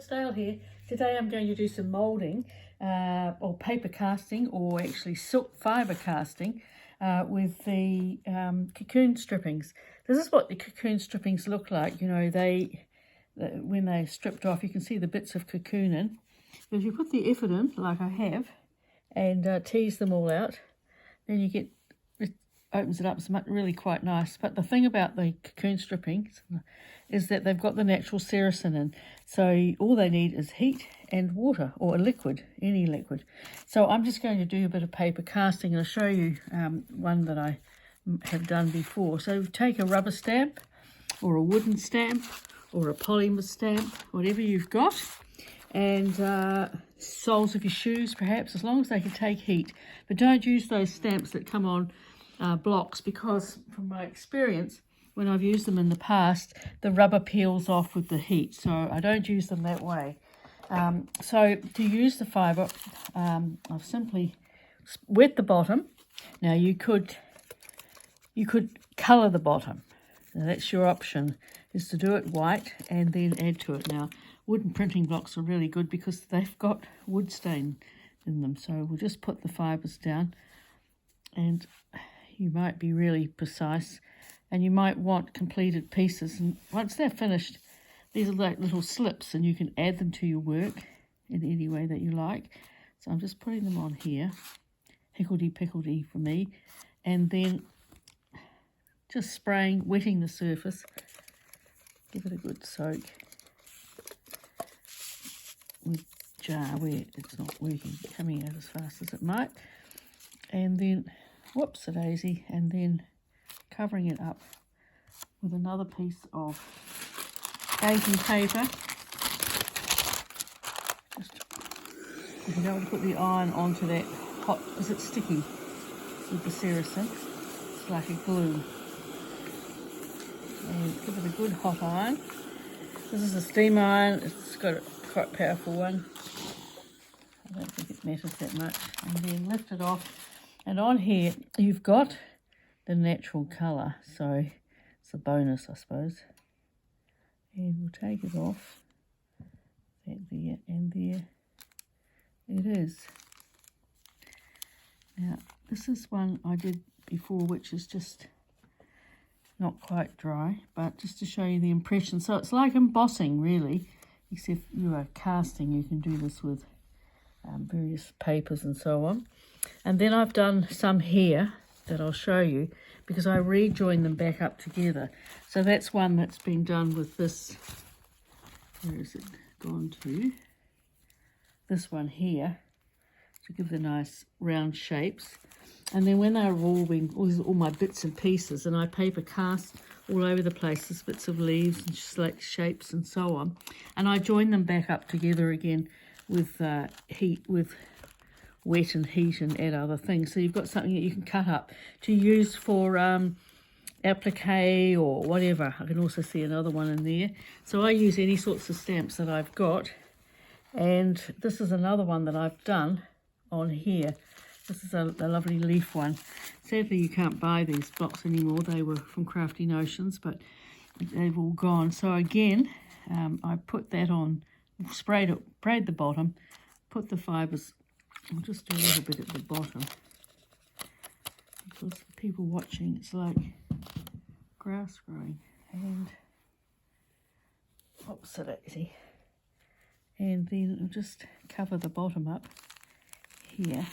it's Dale here. Today I'm going to do some moulding or paper casting, or actually silk fibre casting with the cocoon strippings. This is what the cocoon strippings look like. You know, when they're stripped off, you can see the bits of cocoon in. But if you put the effort in, like I have, and tease them all out, then you get, it opens it up. It's really quite nice. But the thing about the cocoon strippings is that they've got the natural sericin in. So all they need is heat and water, or a liquid, any liquid. So I'm just going to do a bit of paper casting, and I'll show you one that I have done before. So take a rubber stamp, or a wooden stamp, or a polymer stamp, whatever you've got, and soles of your shoes perhaps, as long as they can take heat. But don't use those stamps that come on blocks, because from my experience, when I've used them in the past, the rubber peels off with the heat, so I don't use them that way. So to use the fibre, I've simply wet the bottom. Now you could colour the bottom. Now that's your option, is to do it white and then add to it. Now wooden printing blocks are really good because they've got wood stain in them. So we'll just put the fibres down, and you might be really precise, and you might want completed pieces. And once they're finished, these are like little slips, and you can add them to your work in any way that you like. So I'm just putting them on here, higgledy-piggledy for me, and then just spraying, wetting the surface. Give it a good soak with jar where it's not working, coming out as fast as it might. And then, whoops-a-daisy, and then covering it up with another piece of baking paper. If you don't want to put the iron onto that hot, because it's sticky with the sericin, it's like a glue. And give it a good hot iron. This is a steam iron, it's got a quite powerful one. I don't think it matters that much. And then lift it off, and on here you've got the natural colour, so it's a bonus, I suppose. And we'll take it off. That there and there. It is. Now, this is one I did before, which is just not quite dry, but just to show you the impression. So it's like embossing, really, except you are casting. You can do this with various papers and so on. And then I've done some here that I'll show you, because I rejoin them back up together. So that's one that's been done with this. Where is it gone to? This one here, to give the nice round shapes. And then when they're all my bits and pieces, and I paper cast all over the place, there's bits of leaves and select shapes and so on, and I join them back up together again with wet and heat, and add other things. So you've got something that you can cut up to use for applique or whatever. I can also see another one in there. So I use any sorts of stamps that I've got. And this is another one that I've done on here. This is a lovely leaf one. Sadly, you can't buy these blocks anymore. They were from Crafty Notions, but they've all gone. So again, I put that on, sprayed the bottom, put the fibres. I'll just do a little bit at the bottom, because for people watching, it's like grass growing. And oops-a-daisy. And then I'll just cover the bottom up here.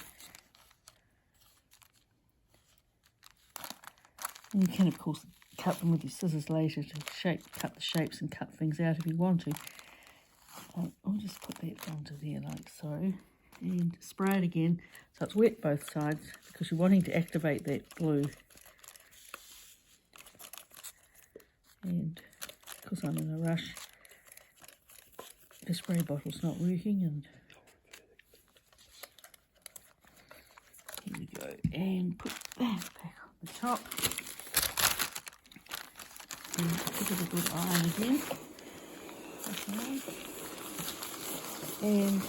And you can, of course, cut them with your scissors later to cut the shapes and cut things out if you want to. I'll just put that onto there like so. And spray it again, so it's wet both sides, because you're wanting to activate that glue. And because I'm in a rush, the spray bottle's not working, and here we go, and put that back on the top, and give it a good iron again, okay. And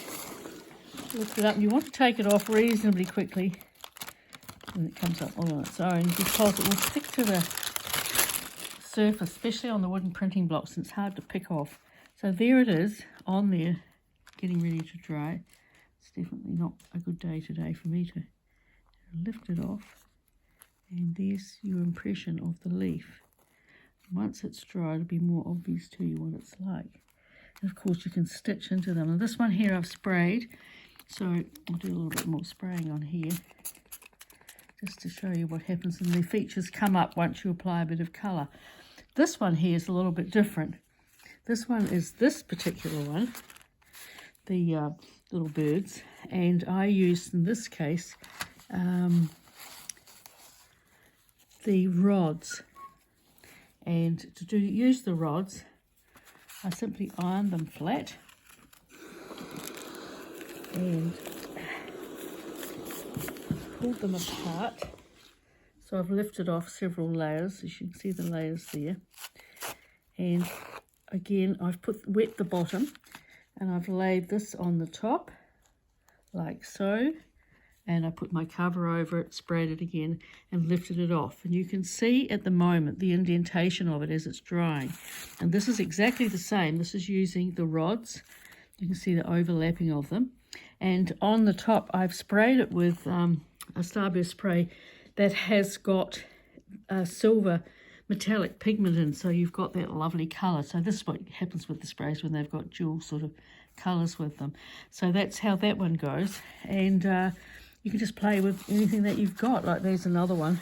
lift it up. You want to take it off reasonably quickly when it comes up all on its own, because it will stick to the surface, especially on the wooden printing blocks, and it's hard to pick off. So there it is on there, getting ready to dry. It's definitely not a good day today for me to lift it off. And there's your impression of the leaf. Once it's dry, it'll be more obvious to you what it's like. And of course, you can stitch into them. And this one here I've sprayed, so I'll do a little bit more spraying on here, just to show you what happens. And the features come up once you apply a bit of colour. This one here is a little bit different. This one is this particular one, the little birds, and I used, in this case, the rods. And to use the rods, I simply iron them flat and pulled them apart. So I've lifted off several layers, as you can see the layers there. And again, I've wet the bottom, and I've laid this on the top, like so. And I put my cover over it, sprayed it again, and lifted it off. And you can see at the moment the indentation of it as it's drying. And this is exactly the same. This is using the rods. You can see the overlapping of them. And on the top, I've sprayed it with a Starburst spray that has got silver metallic pigment in, so you've got that lovely colour. So this is what happens with the sprays when they've got dual sort of colours with them. So that's how that one goes. And you can just play with anything that you've got. Like there's another one.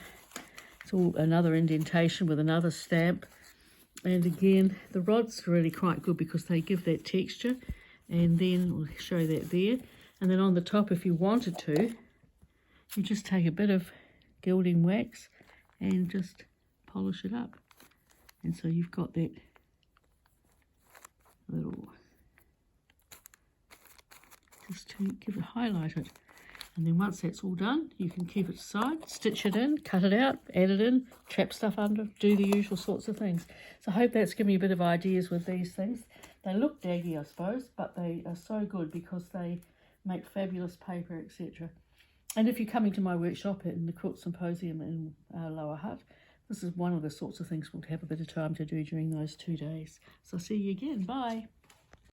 It's all another indentation with another stamp. And again, the rods are really quite good because they give that texture. And then we'll show that there. And then on the top, if you wanted to, you just take a bit of gilding wax and just polish it up. And so you've got that little, just to give it, highlight it. And then once that's all done, you can keep it aside, stitch it in, cut it out, add it in, trap stuff under, do the usual sorts of things. So I hope that's given you a bit of ideas with these things. They look daggy, I suppose, but they are so good because they make fabulous paper, etc. And if you're coming to my workshop in the Quilt Symposium in Lower Hutt, this is one of the sorts of things we'll have a bit of time to do during those 2 days. So see you again. Bye.